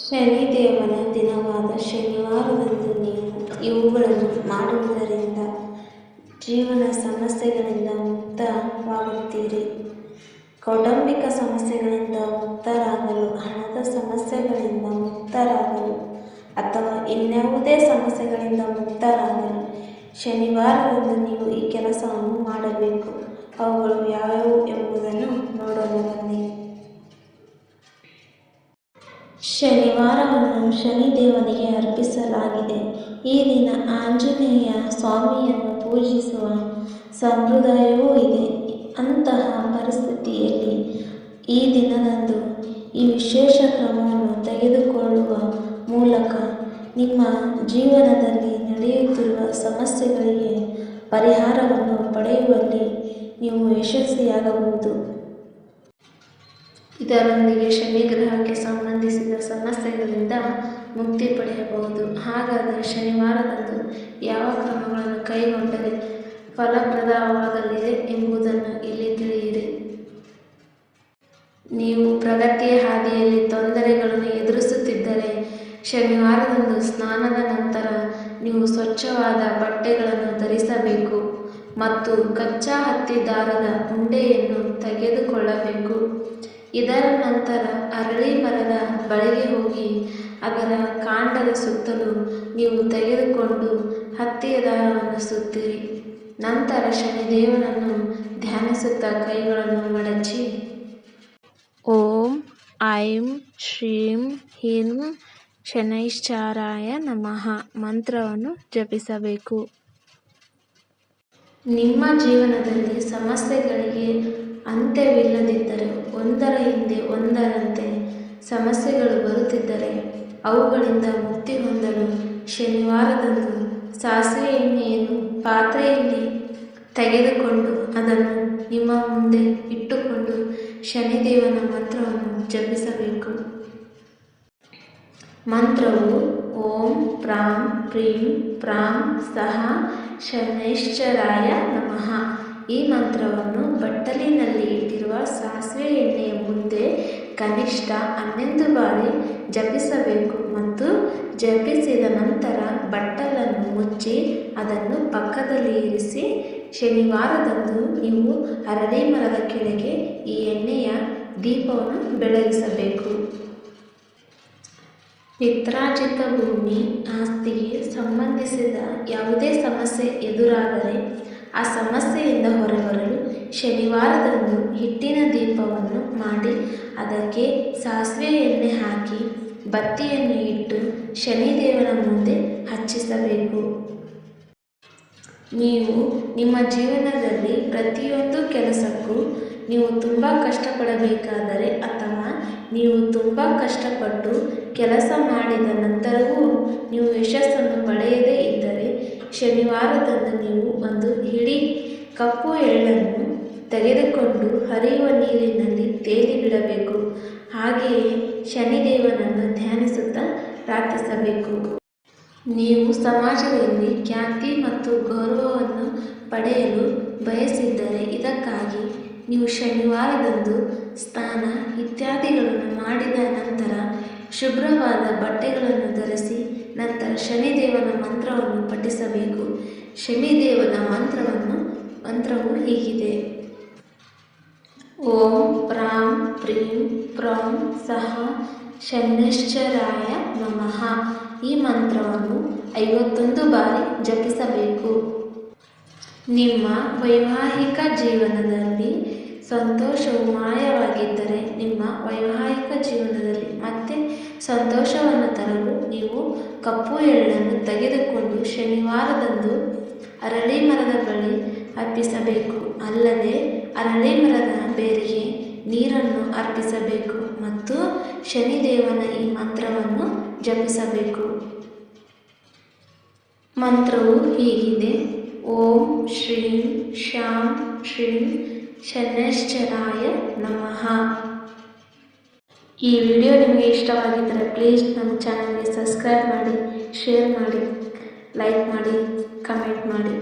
ಶನಿದೇವನ ದಿನವಾದ ಶನಿವಾರದಂದು ನೀವು ಇವುಗಳನ್ನು ಮಾಡುವುದರಿಂದ ಜೀವನ ಸಮಸ್ಯೆಗಳಿಂದ ಮುಕ್ತವಾಗುತ್ತೀರಿ. ಕೌಟುಂಬಿಕ ಸಮಸ್ಯೆಗಳಿಂದ ಮುಕ್ತರಾಗಲು, ಹಣದ ಸಮಸ್ಯೆಗಳಿಂದ ಮುಕ್ತರಾಗಲು ಅಥವಾ ಇನ್ಯಾವುದೇ ಸಮಸ್ಯೆಗಳಿಂದ ಮುಕ್ತರಾಗಲು ಶನಿವಾರದಂದು ನೀವು ಈ ಕೆಲಸವನ್ನು ಮಾಡಬೇಕು. ಅವುಗಳು ಯಾವುವು ಎಂಬುದನ್ನು ನೋಡಲು ಬನ್ನಿ. ಶನಿವಾರವನ್ನು ಶನಿದೇವನಿಗೆ ಅರ್ಪಿಸಲಾಗಿದೆ. ಈ ದಿನ ಆಂಜನೇಯ ಸ್ವಾಮಿಯನ್ನು ಪೂಜಿಸುವ ಸಂಪ್ರದಾಯವೂ ಇದೆ. ಅಂತಹ ಪರಿಸ್ಥಿತಿಯಲ್ಲಿ ಈ ದಿನದಂದು ಈ ವಿಶೇಷ ಕ್ರಮವನ್ನು ತೆಗೆದುಕೊಳ್ಳುವ ಮೂಲಕ ನಿಮ್ಮ ಜೀವನದಲ್ಲಿ ನಡೆಯುತ್ತಿರುವ ಸಮಸ್ಯೆಗಳಿಗೆ ಪರಿಹಾರವನ್ನು ಪಡೆಯುವಲ್ಲಿ ನೀವು ಯಶಸ್ವಿಯಾಗಬಹುದು. ಇದರೊಂದಿಗೆ ಶನಿ ಗ್ರಹಕ್ಕೆ ಸಂಬಂಧಿಸಿದ ಸಮಸ್ಯೆಗಳಿಂದ ಮುಕ್ತಿ ಪಡೆಯಬಹುದು. ಹಾಗಾದರೆ ಶನಿವಾರದಂದು ಯಾವ ಕ್ರಮಗಳನ್ನು ಕೈಗೊಂಡರೆ ಫಲಪ್ರದವಾಗಲಿದೆ ಎಂಬುದನ್ನು ಇಲ್ಲಿ ತಿಳಿಯಿರಿ. ನೀವು ಪ್ರಗತಿಯ ಹಾದಿಯಲ್ಲಿ ತೊಂದರೆಗಳನ್ನು ಎದುರಿಸುತ್ತಿದ್ದರೆ ಶನಿವಾರದಂದು ಸ್ನಾನದ ನಂತರ ನೀವು ಸ್ವಚ್ಛವಾದ ಬಟ್ಟೆಗಳನ್ನು ಧರಿಸಬೇಕು ಮತ್ತು ಕಚ್ಚಾ ಹತ್ತಿ ದಾರದ ಉಂಡೆಯನ್ನು ತೆಗೆದುಕೊಳ್ಳಬೇಕು. ಇದರ ನಂತರ ಅರಳಿ ಮರದ ಬಳಿಗೆ ಹೋಗಿ ಅದರ ಕಾಂಡದ ಸುತ್ತಲೂ ನೀವು ತೆಗೆದುಕೊಂಡು ಹತ್ತಿಯ ದಾರವನ್ನು ಸುತ್ತಿರಿ. ನಂತರ ಶನಿದೇವನನ್ನು ಧ್ಯಾನಿಸುತ್ತಾ ಕೈಗಳನ್ನು ಮಡಚಿ ಓಂ ಐಂ ಶ್ರೀಂ ಹೀಂ ಶನೈಶ್ಚರಾಯ ನಮಃ ಮಂತ್ರವನ್ನು ಜಪಿಸಬೇಕು. ನಿಮ್ಮ ಜೀವನದಲ್ಲಿ ಸಮಸ್ಯೆಗಳಿಗೆ ಅಂತ್ಯವಿಲ್ಲದಿದ್ದರೆ, ಒಂದರ ಹಿಂದೆ ಒಂದರಂತೆ ಸಮಸ್ಯೆಗಳು ಬರುತ್ತಿದ್ದರೆ ಅವುಗಳಿಂದ ಮುಕ್ತಿ ಹೊಂದಲು ಶನಿವಾರದಂದು ಸಾಸಿವೆ ಎಣ್ಣೆಯನ್ನು ಪಾತ್ರೆಯಲ್ಲಿ ತೆಗೆದುಕೊಂಡು ಅದನ್ನು ನಿಮ್ಮ ಮುಂದೆ ಇಟ್ಟುಕೊಂಡು ಶನಿದೇವನ ಮಂತ್ರವನ್ನು ಜಪಿಸಬೇಕು. ಮಂತ್ರವು ಓಂ ಪ್ರಾಂ ಪ್ರೀಂ ಪ್ರಾಂ ಸಹ ಶನೈಶ್ಚರಾಯ ನಮಃ. ಈ ಮಂತ್ರವನ್ನು ಬಟ್ಟಲಿನಲ್ಲಿ ಇಟ್ಟಿರುವ ಸಾಸಿವೆ ಎಣ್ಣೆಯ ಮುಂದೆ ಕನಿಷ್ಠ 11 ಬಾರಿ ಜಪಿಸಬೇಕು ಮತ್ತು ಜಪಿಸಿದ ನಂತರ ಬಟ್ಟಲನ್ನು ಮುಚ್ಚಿ ಅದನ್ನು ಪಕ್ಕದಲ್ಲಿ ಇರಿಸಿ ಶನಿವಾರದಂದು ನೀವು ಅರಳಿ ಮರದ ಕೆಳಗೆ ಈ ಎಣ್ಣೆಯ ದೀಪವನ್ನು ಬೆಳಗಿಸಬೇಕು. ಪಿತ್ರಾರ್ಜಿತ ಭೂಮಿ, ಆಸ್ತಿಗೆ ಸಂಬಂಧಿಸಿದ ಯಾವುದೇ ಸಮಸ್ಯೆ ಎದುರಾದರೆ ಆ ಸಮಸ್ಯೆಯಿಂದ ಹೊರಬರಲು ಶನಿವಾರದಂದು ಹಿಟ್ಟಿನ ದೀಪವನ್ನು ಮಾಡಿ ಅದಕ್ಕೆ ಸಾಸಿವೆ ಎಣ್ಣೆ ಹಾಕಿ ಬತ್ತಿಯನ್ನು ಇಟ್ಟು ಶನಿದೇವನ ಮುಂದೆ ಹಚ್ಚಿಸಬೇಕು. ನೀವು ನಿಮ್ಮ ಜೀವನದಲ್ಲಿ ಪ್ರತಿಯೊಂದು ಕೆಲಸಕ್ಕೂ ನೀವು ತುಂಬ ಕಷ್ಟಪಡಬೇಕಾದರೆ ಅಥವಾ ನೀವು ತುಂಬ ಕಷ್ಟಪಟ್ಟು ಕೆಲಸ ಮಾಡಿದ ನಂತರವೂ ನೀವು ಯಶಸ್ಸನ್ನು ಪಡೆಯದೇ ಇದ್ದರೆ ಶನಿವಾರದಂದು ನೀವು ಒಂದು ಹಿಡಿ ಕಪ್ಪು ಎಳ್ಳನ್ನು ತೆಗೆದುಕೊಂಡು ಹರಿಯುವ ನೀರಿನಲ್ಲಿ ತೇಲಿ ಬಿಡಬೇಕು. ಹಾಗೆಯೇ ಶನಿದೇವನನ್ನು ಧ್ಯಾನಿಸುತ್ತಾ ಪ್ರಾರ್ಥಿಸಬೇಕು. ನೀವು ಸಮಾಜದಲ್ಲಿ ಖ್ಯಾತಿ ಮತ್ತು ಗೌರವವನ್ನು ಪಡೆಯಲು ಬಯಸಿದ್ದರೆ ಇದಕ್ಕಾಗಿ ನೀವು ಶನಿವಾರದಂದು ಸ್ನಾನ ಇತ್ಯಾದಿಗಳನ್ನು ಮಾಡಿದ ನಂತರ ಶುಭ್ರವಾದ ಬಟ್ಟೆಗಳನ್ನು ಧರಿಸಿ ನಂತರ ಶನಿದೇವನ ಮಂತ್ರವನ್ನು ಪಠಿಸಬೇಕು. ಶನಿದೇವನ ಮಂತ್ರವು ಹೀಗಿದೆ: ಓಂ ಪ್ರಾಂ ಪ್ರೀಂ ಪ್ರಾಂ ಸಹ ಶನೈಶ್ಚರಾಯ ನಮಃ. ಈ ಮಂತ್ರವನ್ನು 51 ಬಾರಿ ಜಪಿಸಬೇಕು. ನಿಮ್ಮ ವೈವಾಹಿಕ ಜೀವನದಲ್ಲಿ ಸಂತೋಷವು ಮಾಯವಾಗಿದ್ದರೆ ನಿಮ್ಮ ವೈವಾಹಿಕ ಜೀವನದಲ್ಲಿ ಮತ್ತೆ ಸಂತೋಷವನ್ನು ತರಲು ನೀವು ಕಪ್ಪು ಎಳ್ಳನ್ನು ತೆಗೆದುಕೊಂಡು ಶನಿವಾರದಂದು ಅರಳಿ ಮರದ ಬಳಿ ಅರ್ಪಿಸಬೇಕು. ಅಲ್ಲದೆ ಅರಳಿ ಮರದ ಬೇರಿಗೆ ನೀರನ್ನು ಅರ್ಪಿಸಬೇಕು ಮತ್ತು ಶನಿದೇವನ ಈ ಮಂತ್ರವನ್ನು ಜಪಿಸಬೇಕು. ಮಂತ್ರವು ಹೀಗಿದೆ: ಓಂ ಶ್ರೀಂ ಶಾಂ ಶ್ರೀಂ ಶನೈಶ್ಚರಾಯ ನಮಃ. ಈ ವಿಡಿಯೋ ನಿಮಗೆ ಇಷ್ಟವಾಗಿದ್ದರೆ ಪ್ಲೀಸ್ ನಮ್ಮ ಚಾನಲ್ಗೆ ಸಬ್ಸ್ಕ್ರೈಬ್ ಮಾಡಿ, ಶೇರ್ ಮಾಡಿ, ಲೈಕ್ ಮಾಡಿ, ಕಮೆಂಟ್ ಮಾಡಿ.